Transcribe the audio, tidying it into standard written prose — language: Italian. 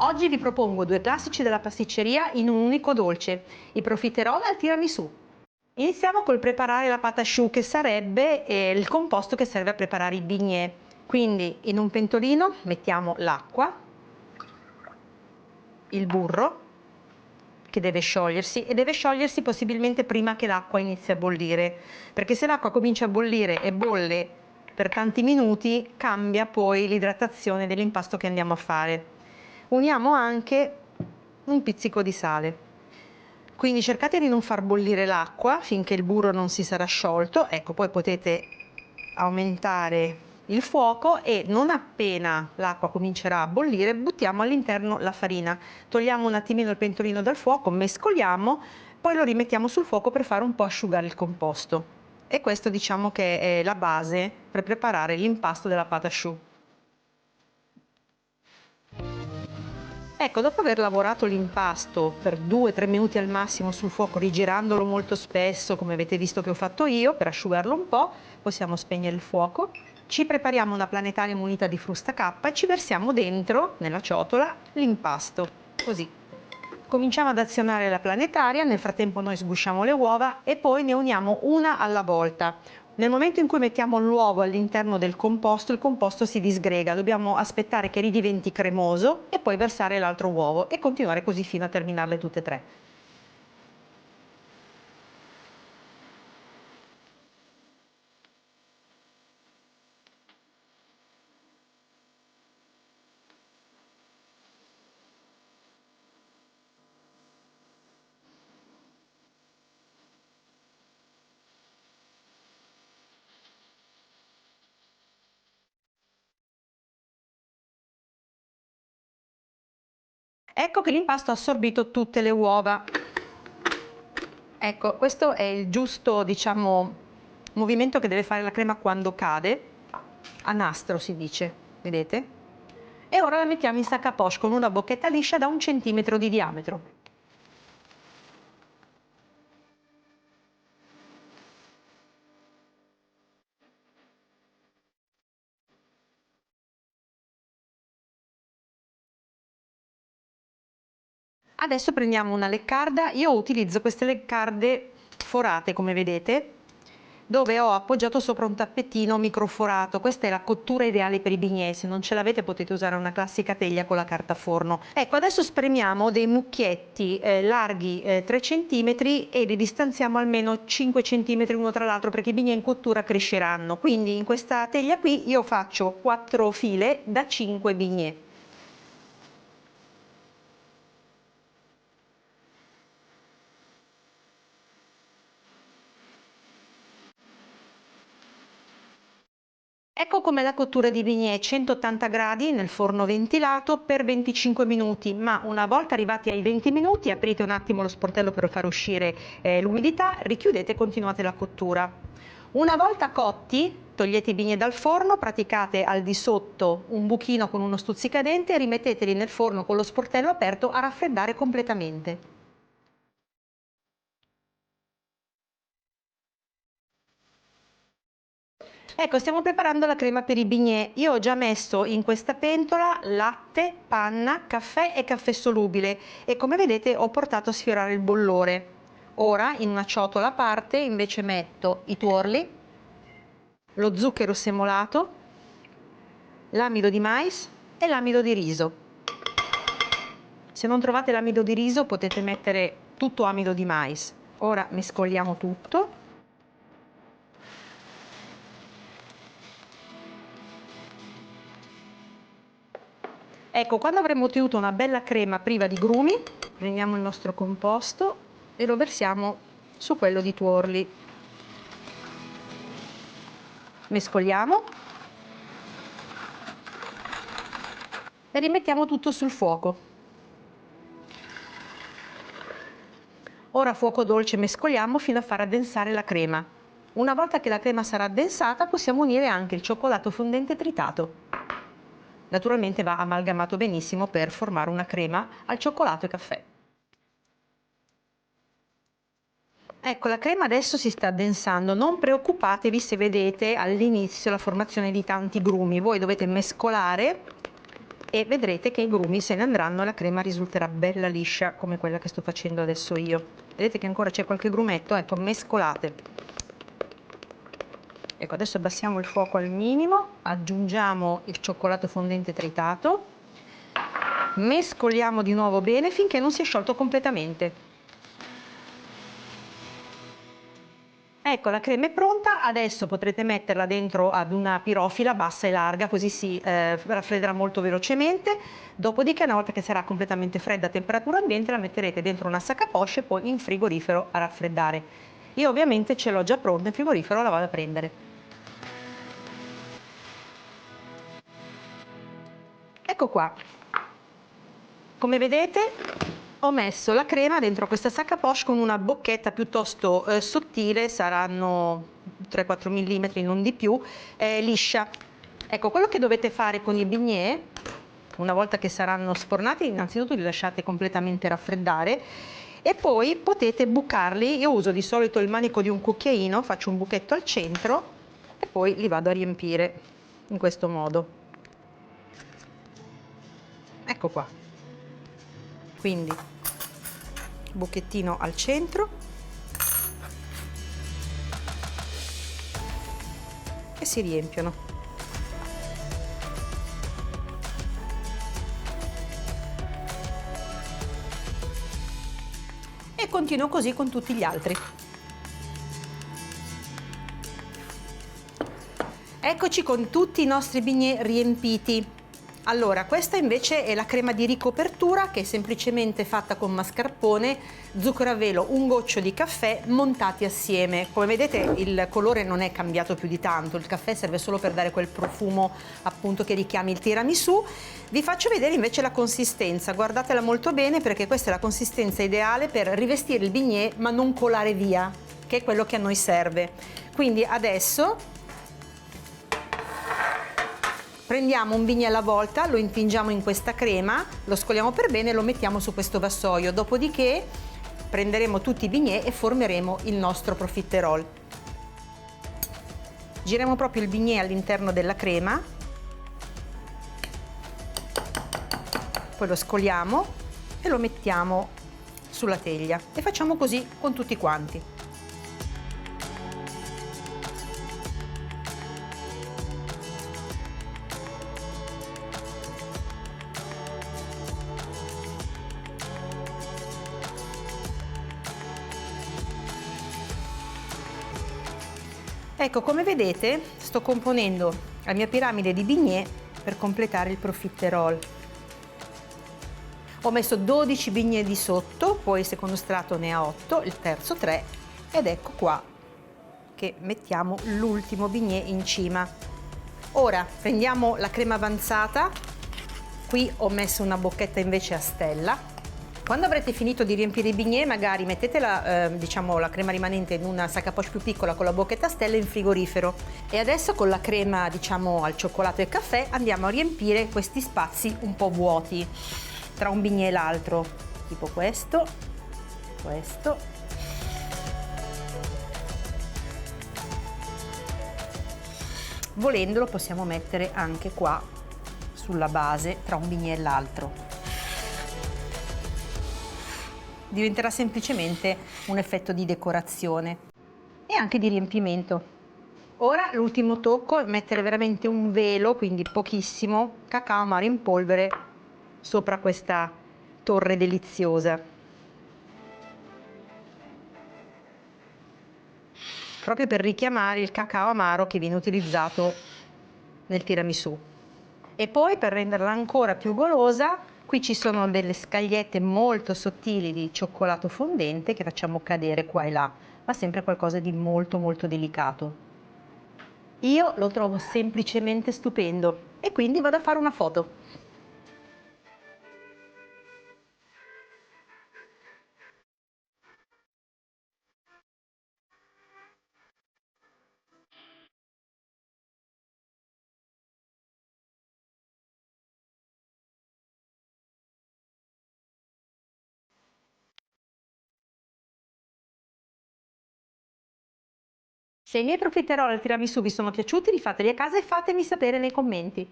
Oggi vi propongo due classici della pasticceria in un unico dolce, i profiterol al tiramisù. Iniziamo col preparare la pâte à choux, che sarebbe il composto che serve a preparare i bignè. Quindi in un pentolino mettiamo l'acqua, il burro, che deve sciogliersi, e deve sciogliersi possibilmente prima che l'acqua inizi a bollire, perché se l'acqua comincia a bollire e bolle per tanti minuti cambia poi l'idratazione dell'impasto che andiamo a fare. Uniamo anche un pizzico di sale, quindi cercate di non far bollire l'acqua finché il burro non si sarà sciolto. Ecco, poi potete aumentare il fuoco e non appena l'acqua comincerà a bollire buttiamo all'interno la farina, togliamo un attimino il pentolino dal fuoco, mescoliamo, poi lo rimettiamo sul fuoco per fare un po' asciugare il composto. E questo diciamo che è la base per preparare l'impasto della pâte à choux. Ecco, dopo aver lavorato l'impasto per 2-3 minuti al massimo sul fuoco, rigirandolo molto spesso, come avete visto che ho fatto io, per asciugarlo un po', possiamo spegnere il fuoco. Ci prepariamo una planetaria munita di frusta K e ci versiamo dentro, nella ciotola, l'impasto. Così. Cominciamo ad azionare la planetaria, nel frattempo noi sgusciamo le uova e poi ne uniamo una alla volta. Nel momento in cui mettiamo l'uovo all'interno del composto, il composto si disgrega, dobbiamo aspettare che ridiventi cremoso e poi versare l'altro uovo e continuare così fino a terminarle tutte e tre. Ecco che l'impasto ha assorbito tutte le uova. Ecco, questo è il giusto, diciamo, movimento che deve fare la crema quando cade, a nastro si dice, vedete? E ora la mettiamo in sac à poche con una bocchetta liscia da 1 centimetro di diametro. Adesso prendiamo una leccarda, io utilizzo queste leccarde forate come vedete, dove ho appoggiato sopra un tappetino microforato. Questa è la cottura ideale per i bignè, se non ce l'avete potete usare una classica teglia con la carta forno. Ecco, adesso spremiamo dei mucchietti larghi 3 cm e li distanziamo almeno 5 cm uno tra l'altro, perché i bignè in cottura cresceranno. Quindi in questa teglia qui io faccio 4 file da 5 bignè. Ecco com'è la cottura di bignè: 180 gradi nel forno ventilato per 25 minuti, ma una volta arrivati ai 20 minuti aprite un attimo lo sportello per far uscire l'umidità, richiudete e continuate la cottura. Una volta cotti, togliete i bignè dal forno, praticate al di sotto un buchino con uno stuzzicadente e rimetteteli nel forno con lo sportello aperto a raffreddare completamente. Ecco, stiamo preparando la crema per i bignè. Io ho già messo in questa pentola latte, panna, caffè e caffè solubile e come vedete ho portato a sfiorare il bollore. Ora in una ciotola a parte invece metto i tuorli, lo zucchero semolato, l'amido di mais e l'amido di riso. Se non trovate l'amido di riso potete mettere tutto amido di mais. Ora mescoliamo tutto. Ecco, quando avremo ottenuto una bella crema priva di grumi, prendiamo il nostro composto e lo versiamo su quello di tuorli. Mescoliamo e rimettiamo tutto sul fuoco. Ora a fuoco dolce mescoliamo fino a far addensare la crema. Una volta che la crema sarà addensata possiamo unire anche il cioccolato fondente tritato. Naturalmente va amalgamato benissimo per formare una crema al cioccolato e caffè. Ecco, la crema adesso si sta addensando, non preoccupatevi se vedete all'inizio la formazione di tanti grumi, voi dovete mescolare e vedrete che i grumi se ne andranno e la crema risulterà bella liscia come quella che sto facendo adesso io. Vedete che ancora c'è qualche grumetto? Ecco, mescolate. Ecco, adesso abbassiamo il fuoco al minimo, aggiungiamo il cioccolato fondente tritato, mescoliamo di nuovo bene finché non si è sciolto completamente. Ecco, la crema è pronta, adesso potrete metterla dentro ad una pirofila bassa e larga, così si raffredderà molto velocemente. Dopodiché, una volta che sarà completamente fredda a temperatura ambiente, la metterete dentro una sac à poche e poi in frigorifero a raffreddare. Io ovviamente ce l'ho già pronta in frigorifero, la vado a prendere. Ecco qua. Come vedete ho messo la crema dentro questa sac à poche con una bocchetta piuttosto sottile, saranno 3-4 mm, non di più, liscia. Ecco, quello che dovete fare con i bignè, una volta che saranno sfornati, innanzitutto li lasciate completamente raffreddare e poi potete bucarli. Io uso di solito il manico di un cucchiaino, faccio un buchetto al centro e poi li vado a riempire in questo modo. Ecco qua. Quindi buchettino al centro e si riempiono. E continuo così con tutti gli altri. Eccoci con tutti i nostri bignè riempiti. Allora, questa invece è la crema di ricopertura che è semplicemente fatta con mascarpone, zucchero a velo, un goccio di caffè montati assieme. Come vedete il colore non è cambiato più di tanto, il caffè serve solo per dare quel profumo appunto che richiami il tiramisù. Vi faccio vedere invece la consistenza, guardatela molto bene perché questa è la consistenza ideale per rivestire il bignè ma non colare via, che è quello che a noi serve. Quindi adesso prendiamo un bignè alla volta, lo intingiamo in questa crema, lo scoliamo per bene e lo mettiamo su questo vassoio. Dopodiché prenderemo tutti i bignè e formeremo il nostro profiterol. Giriamo proprio il bignè all'interno della crema, poi lo scoliamo e lo mettiamo sulla teglia e facciamo così con tutti quanti. Ecco, come vedete sto componendo la mia piramide di bignè per completare il profiterol. Ho messo 12 bignè di sotto, poi il secondo strato ne ha 8, il terzo 3 ed ecco qua che mettiamo l'ultimo bignè in cima. Ora prendiamo la crema avanzata, qui ho messo una bocchetta invece a stella. Quando avrete finito di riempire i bignè, magari mettete la crema rimanente in una sac à poche più piccola con la bocchetta a stelle in frigorifero. E adesso con la crema, al cioccolato e al caffè, andiamo a riempire questi spazi un po' vuoti tra un bignè e l'altro, tipo questo. Volendolo possiamo mettere anche qua sulla base tra un bignè e l'altro. Diventerà semplicemente un effetto di decorazione e anche di riempimento. Ora l'ultimo tocco è mettere veramente un velo, quindi pochissimo, cacao amaro in polvere sopra questa torre deliziosa. Proprio per richiamare il cacao amaro che viene utilizzato nel tiramisù. E poi per renderla ancora più golosa, qui ci sono delle scagliette molto sottili di cioccolato fondente che facciamo cadere qua e là, ma sempre qualcosa di molto molto delicato. Io lo trovo semplicemente stupendo e quindi vado a fare una foto. Se i miei profiterol al tiramisù vi sono piaciuti, rifateli a casa e fatemi sapere nei commenti.